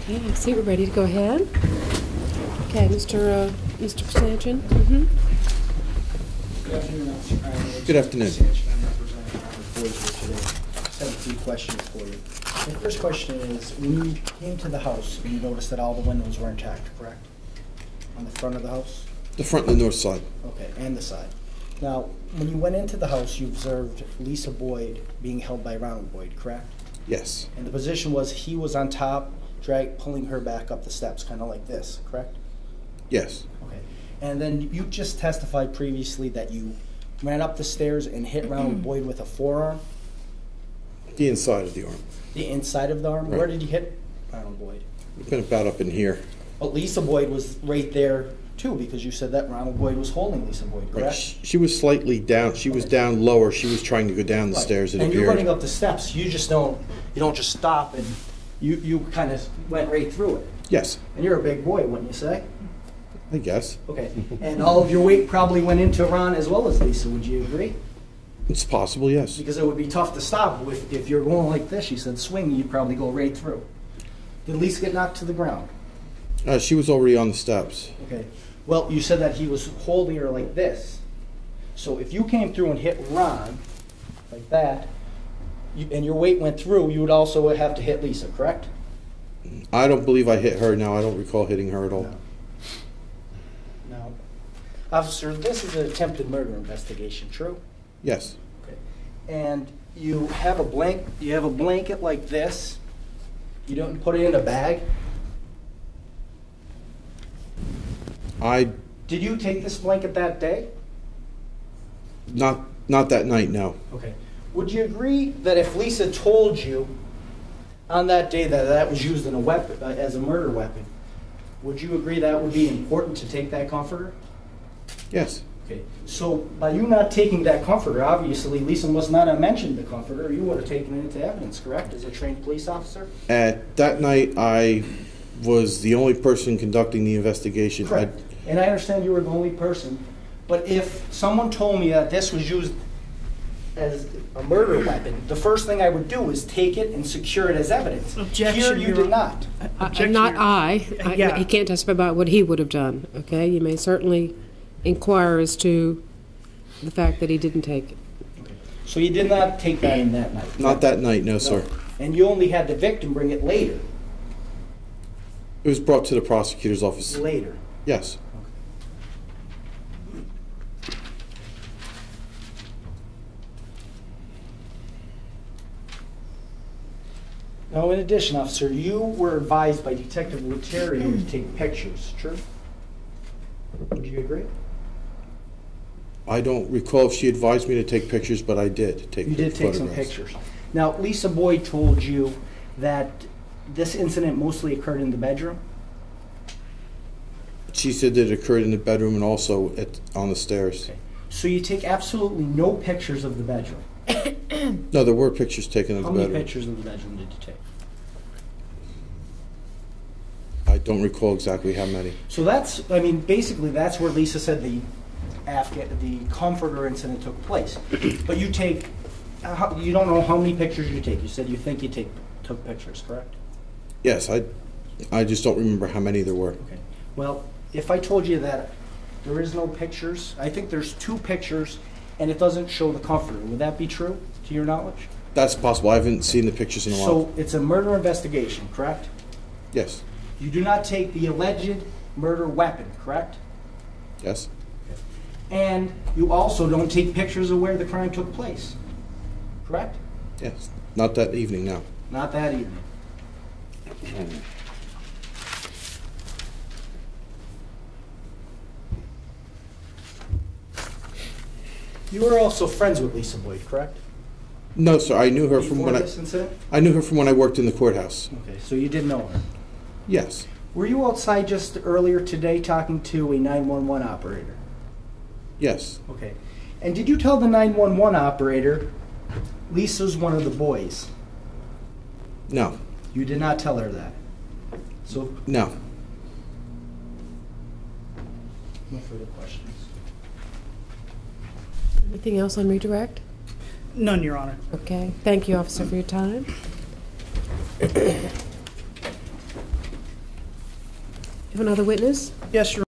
Okay, I see we're ready to go ahead. Okay, Mr. Pasanchin. Good afternoon, Officer Crime. Good afternoon. I'm representing Robert Boyd here today. Just have a few questions for you. The first question is, when you came to the house, you noticed that all the windows were intact, correct? On the front of the house? The front and the north side. Okay, and the side. Now, when you went into the house, you observed Lisa Boyd being held by Ronald Boyd, correct? Yes. And the position was he was on top, pulling her back up the steps, kind of like this, correct? Yes. Okay. And then you just testified previously that you ran up the stairs and hit Ronald Boyd with a forearm? The inside of the arm. The inside of the arm? Right. Where did you hit Ronald Boyd? It's been about up in here. But Lisa Boyd was right there too, because you said that Ronald Boyd was holding Lisa Boyd, correct? Right. She was slightly down. She was down lower. She was trying to go down the stairs. It and appeared. You're running up the steps. You don't just stop and you kind of went right through it. Yes. And you're a big boy, wouldn't you say? I guess. Okay. And all of your weight probably went into Ron as well as Lisa. Would you agree? It's possible, yes. Because it would be tough to stop. If you're going like this, you said swing, you'd probably go right through. Did Lisa get knocked to the ground? She was already on the steps. Okay. Well, you said that he was holding her like this. So if you came through and hit Ron like that, and your weight went through, you would also have to hit Lisa, correct? I don't believe I hit her. No, I don't recall hitting her at all. No. Officer, this is an attempted murder investigation, true? Yes. Okay. And you have a blanket like this. You don't put it in a bag. Did you take this blanket that day? Not that night, no. Okay. Would you agree that if Lisa told you on that day that that was used in a weapon, as a murder weapon, would you agree that would be important to take that comforter? Yes. Okay. So by you not taking that comforter, obviously Lisa must not have mentioned the comforter. You would have taken it into evidence, correct, as a trained police officer? At that night, I was the only person conducting the investigation. Correct. And I understand you were the only person, but if someone told me that this was used as a murder weapon, the first thing I would do is take it and secure it as evidence. Objection. Here you did not. Not I. Yeah. He can't testify about what he would have done, okay? You may certainly inquire as to the fact that he didn't take it. Okay. So you did not take that in that night? Not that night, no, sir. And you only had the victim bring it later? It was brought to the prosecutor's office. Later? Yes. Now, in addition, officer, you were advised by Detective Leterrier to take pictures, true? Would you agree? I don't recall if she advised me to take pictures, but I did take You did take some pictures. Now, Lisa Boyd told you that this incident mostly occurred in the bedroom? She said that it occurred in the bedroom and also on the stairs. Okay. So you take absolutely no pictures of the bedroom? No, there were pictures taken of the How bedroom. many pictures of the bedroom did you take? I don't recall exactly how many. So that's, I mean, basically that's where Lisa said the comforter incident took place. But you take, you don't know how many pictures you take. You said you think you took pictures, correct? Yes, I just don't remember how many there were. Okay. Well, if I told you that there is no pictures, I think there's 2 pictures and it doesn't show the comforter. Would that be true, to your knowledge? That's possible. I haven't seen the pictures in a while. So it's a murder investigation, correct? Yes. You do not take the alleged murder weapon, correct? Yes. And you also don't take pictures of where the crime took place, correct? Yes. Not that evening, no. Not that evening. You were also friends with Lisa Boyd, correct? No, sir. I knew her from Before when this incident? I knew her from when I worked in the courthouse. Okay, so you did know her. Yes. Were you outside just earlier today talking to a 911 operator? Yes. Okay. And did you tell the 911 operator Lisa's one of the boys? No. You did not tell her that? So, No. no further questions. Anything else on redirect? None, Your Honor. Okay. Thank you, officer, for your time. Have another witness? Yes, Your